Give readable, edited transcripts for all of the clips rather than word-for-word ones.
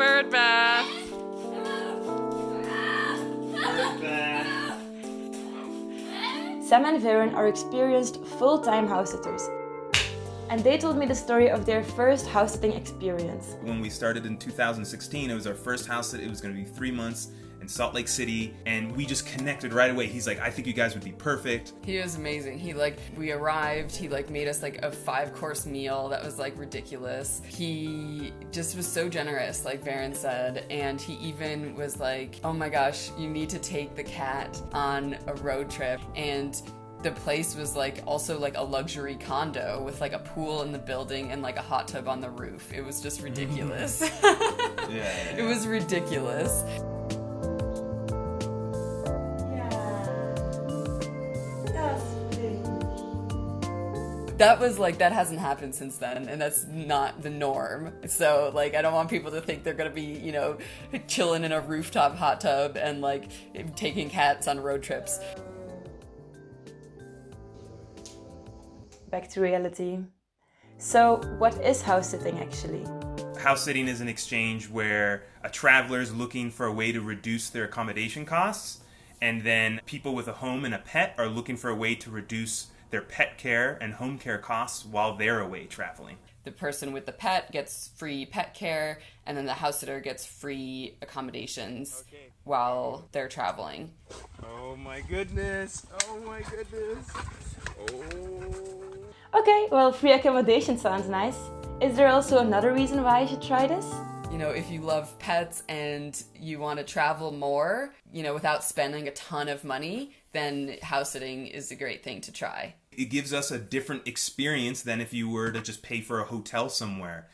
bird bath. Sam and Veren are experienced full-time house-sitters. And they told me the story of their first house-sitting experience. When we started in 2016, it was our first house sit. It was going to be 3 months in Salt Lake City, and we just connected right away. He's like, I think you guys would be perfect. He was amazing. We arrived, he made us a 5-course meal that was ridiculous. He just was so generous, like Veren said, and he even was like, oh my gosh, you need to take the cat on a road trip. And the place was also a luxury condo with a pool in the building and a hot tub on the roof. It was just ridiculous. Yeah. It was ridiculous. That was that hasn't happened since then, and that's not the norm. So I don't want people to think they're gonna be, chilling in a rooftop hot tub and taking cats on road trips. Back to reality. So, what is house sitting actually? House sitting is an exchange where a traveler is looking for a way to reduce their accommodation costs, and then people with a home and a pet are looking for a way to reduce their pet care and home care costs while they're away traveling. The person with the pet gets free pet care, and then the house sitter gets free accommodations while they're traveling. Oh my goodness! Oh my goodness! Oh. Okay, well, free accommodation sounds nice. Is there also another reason why I should try this? If you love pets and you want to travel more, without spending a ton of money, then house sitting is a great thing to try. It gives us a different experience than if you were to just pay for a hotel somewhere.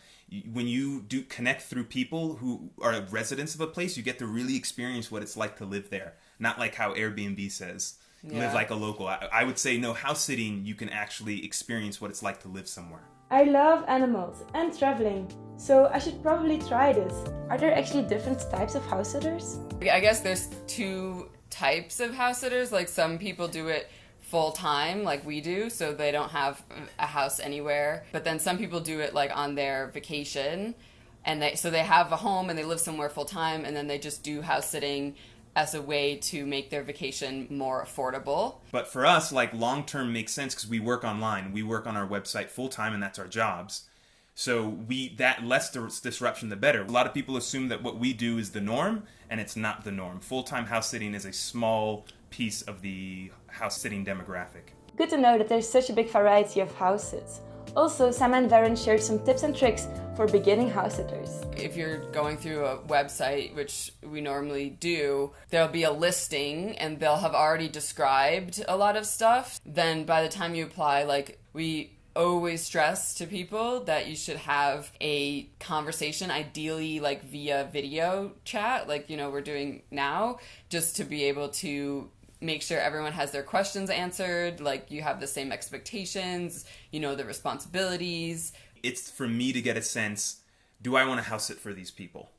When you do connect through people who are residents of a place, you get to really experience what it's like to live there. Not like how Airbnb says, live like a local. I would say, no, house sitting, you can actually experience what it's like to live somewhere. I love animals and traveling, so I should probably try this. Are there actually different types of house sitters? I guess there's 2 types of house sitters. Some people do it full time like we do, so they don't have a house anywhere. But then some people do it on their vacation, and they have a home and they live somewhere full time, and then they just do house sitting as a way to make their vacation more affordable. But for us, long term makes sense because we work online. We work on our website full time, and that's our jobs. So that less disruption, the better. A lot of people assume that what we do is the norm, and it's not the norm. Full-time house sitting is a small piece of the house sitting demographic. Good to know that there's such a big variety of house sits. Also, Sam and Veren shared some tips and tricks for beginning house sitters. If you're going through a website, which we normally do, there'll be a listing and they'll have already described a lot of stuff. Then by the time you apply, we always stress to people that you should have a conversation, ideally via video chat, we're doing now, just to be able to make sure everyone has their questions answered, you have the same expectations, the responsibilities. It's for me to get a sense, do I want to house sit for these people?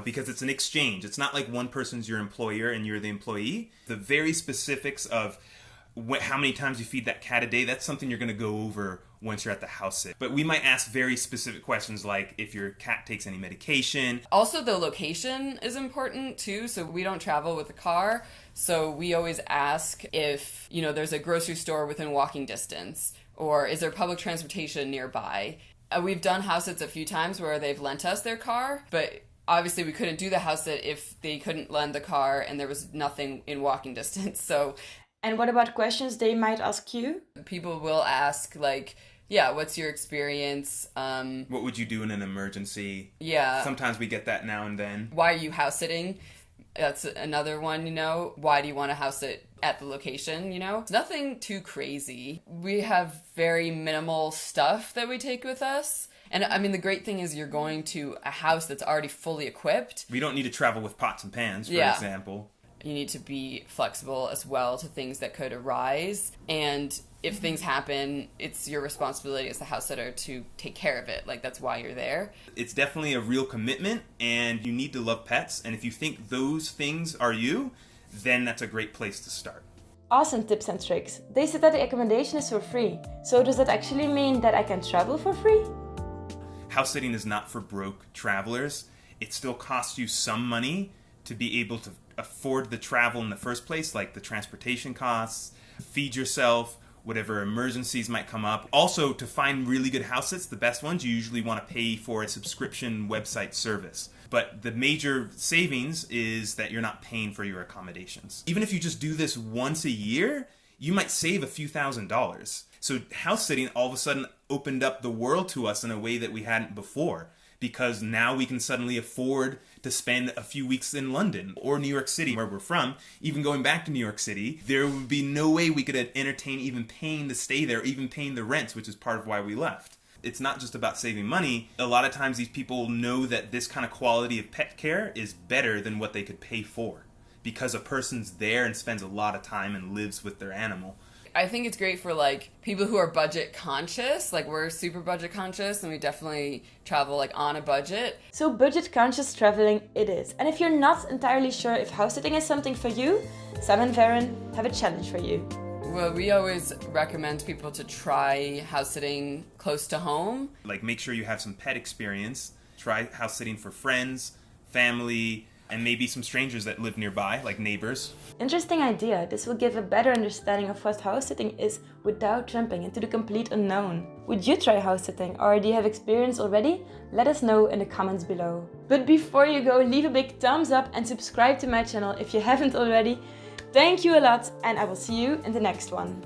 Because it's an exchange. It's not like one person's your employer and you're the employee. The very specifics of how many times you feed that cat a day, that's something you're going to go over once you're at the house sit. But we might ask very specific questions like if your cat takes any medication. Also, the location is important too. So we don't travel with a car. So we always ask if, there's a grocery store within walking distance, or is there public transportation nearby? We've done house sits a few times where they've lent us their car, but obviously we couldn't do the house sit if they couldn't lend the car and there was nothing in walking distance. So. And what about questions they might ask you? People will ask, what's your experience? What would you do in an emergency? Yeah. Sometimes we get that now and then. Why are you house sitting? That's another one, Why do you want to house sit at the location, It's nothing too crazy. We have very minimal stuff that we take with us. And the great thing is you're going to a house that's already fully equipped. We don't need to travel with pots and pans, for example. You need to be flexible as well to things that could arise. And if things happen, it's your responsibility as the house sitter to take care of it. That's why you're there. It's definitely a real commitment, and you need to love pets. And if you think those things are you, then that's a great place to start. Awesome tips and tricks. They said that the accommodation is for free. So does that actually mean that I can travel for free? House sitting is not for broke travelers. it still costs you some money to be able to afford the travel in the first place, like the transportation costs, feed yourself, whatever emergencies might come up. Also, to find really good house sits, the best ones, you usually want to pay for a subscription website service. But the major savings is that you're not paying for your accommodations. Even if you just do this once a year, you might save a few $1,000s. So house sitting all of a sudden opened up the world to us in a way that we hadn't before, because now we can suddenly afford to spend a few weeks in London or New York City, where we're from. Even going back to New York City, there would be no way we could entertain even paying to stay there, even paying the rents, which is part of why we left. It's not just about saving money. A lot of times these people know that this kind of quality of pet care is better than what they could pay for, because a person's there and spends a lot of time and lives with their animal. I think it's great for like people who are budget conscious. Like we're super budget conscious and we definitely travel like on a budget. So budget conscious traveling it is. And if you're not entirely sure if house sitting is something for you, Sam and Veren have a challenge for you. Well, we always recommend people to try house sitting close to home. Like make sure you have some pet experience. Try house sitting for friends, family, and maybe some strangers that live nearby, like neighbors. Interesting idea. This will give a better understanding of what house sitting is without jumping into the complete unknown. Would you try house sitting, or do you have experience already? Let us know in the comments below. But before you go, leave a big thumbs up and subscribe to my channel if you haven't already. Thank you a lot, and I will see you in the next one.